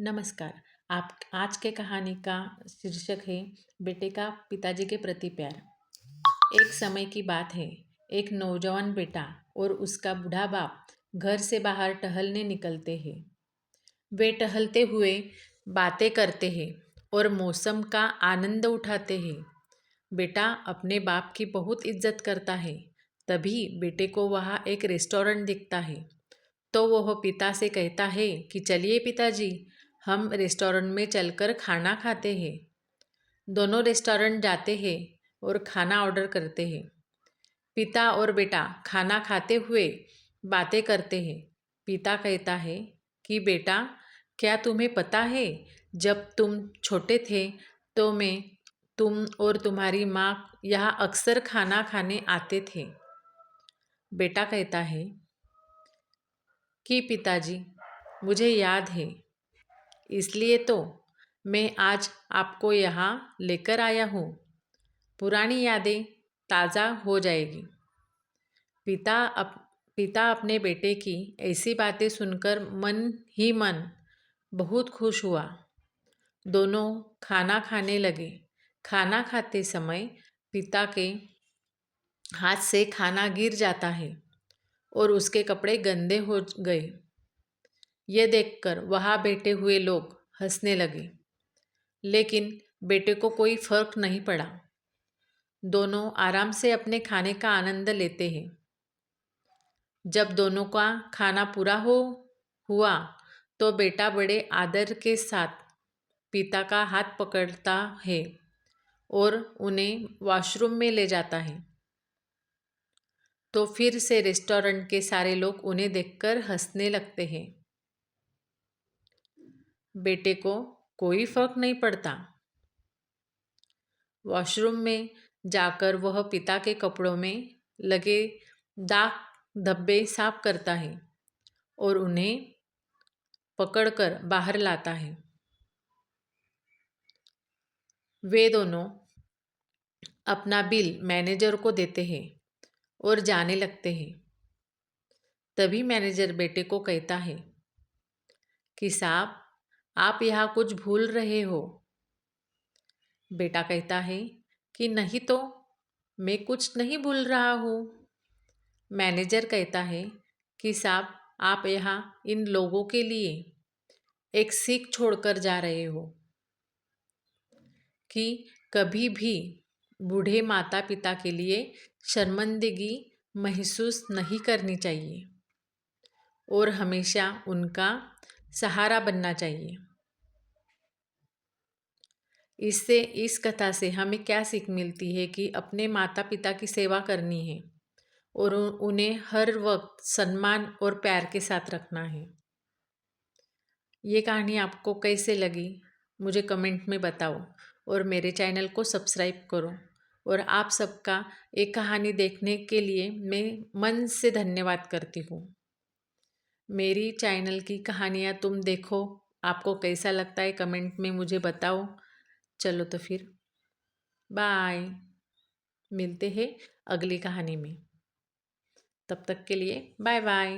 नमस्कार। आप आज के कहानी का शीर्षक है बेटे का पिताजी के प्रति प्यार। एक समय की बात है। एक नौजवान बेटा और उसका बूढ़ा बाप घर से बाहर टहलने निकलते हैं। वे टहलते हुए बातें करते हैं और मौसम का आनंद उठाते हैं। बेटा अपने बाप की बहुत इज्जत करता है। तभी बेटे को वहाँ एक रेस्टोरेंट दिखता है। तो वह पिता से कहता है कि चलिए पिताजी, हम रेस्टोरेंट में चलकर खाना खाते हैं। दोनों रेस्टोरेंट जाते हैं और खाना ऑर्डर करते हैं। पिता और बेटा खाना खाते हुए बातें करते हैं। पिता कहता है कि बेटा, क्या तुम्हें पता है, जब तुम छोटे थे तो तुम और तुम्हारी माँ यहाँ अक्सर खाना खाने आते थे। बेटा कहता है कि पिताजी, मुझे याद है, इसलिए तो मैं आज आपको यहाँ लेकर आया हूँ। पुरानी यादें ताज़ा हो जाएगी। पिता अप पिता अपने बेटे की ऐसी बातें सुनकर मन ही मन बहुत खुश हुआ। दोनों खाना खाने लगे। खाना खाते समय पिता के हाथ से खाना गिर जाता है और उसके कपड़े गंदे हो गए। ये देखकर वहाँ बैठे हुए लोग हंसने लगे, लेकिन बेटे को कोई फर्क नहीं पड़ा। दोनों आराम से अपने खाने का आनंद लेते हैं। जब दोनों का खाना पूरा हुआ तो बेटा बड़े आदर के साथ पिता का हाथ पकड़ता है और उन्हें वॉशरूम में ले जाता है। तो फिर से रेस्टोरेंट के सारे लोग उन्हें देखकर हंसने लगते हैं। बेटे को कोई फर्क नहीं पड़ता। वॉशरूम में जाकर वह पिता के कपड़ों में लगे दाग धब्बे साफ करता है और उन्हें पकड़कर बाहर लाता है। वे दोनों अपना बिल मैनेजर को देते हैं और जाने लगते हैं। तभी मैनेजर बेटे को कहता है कि साहब, आप यहाँ कुछ भूल रहे हो। बेटा कहता है कि नहीं तो, मैं कुछ नहीं भूल रहा हूँ। मैनेजर कहता है कि साहब, आप यहाँ इन लोगों के लिए एक सीख छोड़कर जा रहे हो कि कभी भी बूढ़े माता पिता के लिए शर्मिंदगी महसूस नहीं करनी चाहिए और हमेशा उनका सहारा बनना चाहिए। इस कथा से हमें क्या सीख मिलती है कि अपने माता पिता की सेवा करनी है और उन्हें हर वक्त सम्मान और प्यार के साथ रखना है। ये कहानी आपको कैसे लगी, मुझे कमेंट में बताओ और मेरे चैनल को सब्सक्राइब करो। और आप सबका एक कहानी देखने के लिए मैं मन से धन्यवाद करती हूँ। मेरी चैनल की कहानियाँ तुम देखो, आपको कैसा लगता है कमेंट में मुझे बताओ। चलो तो फिर बाय, मिलते हैं अगली कहानी में। तब तक के लिए बाय बाय।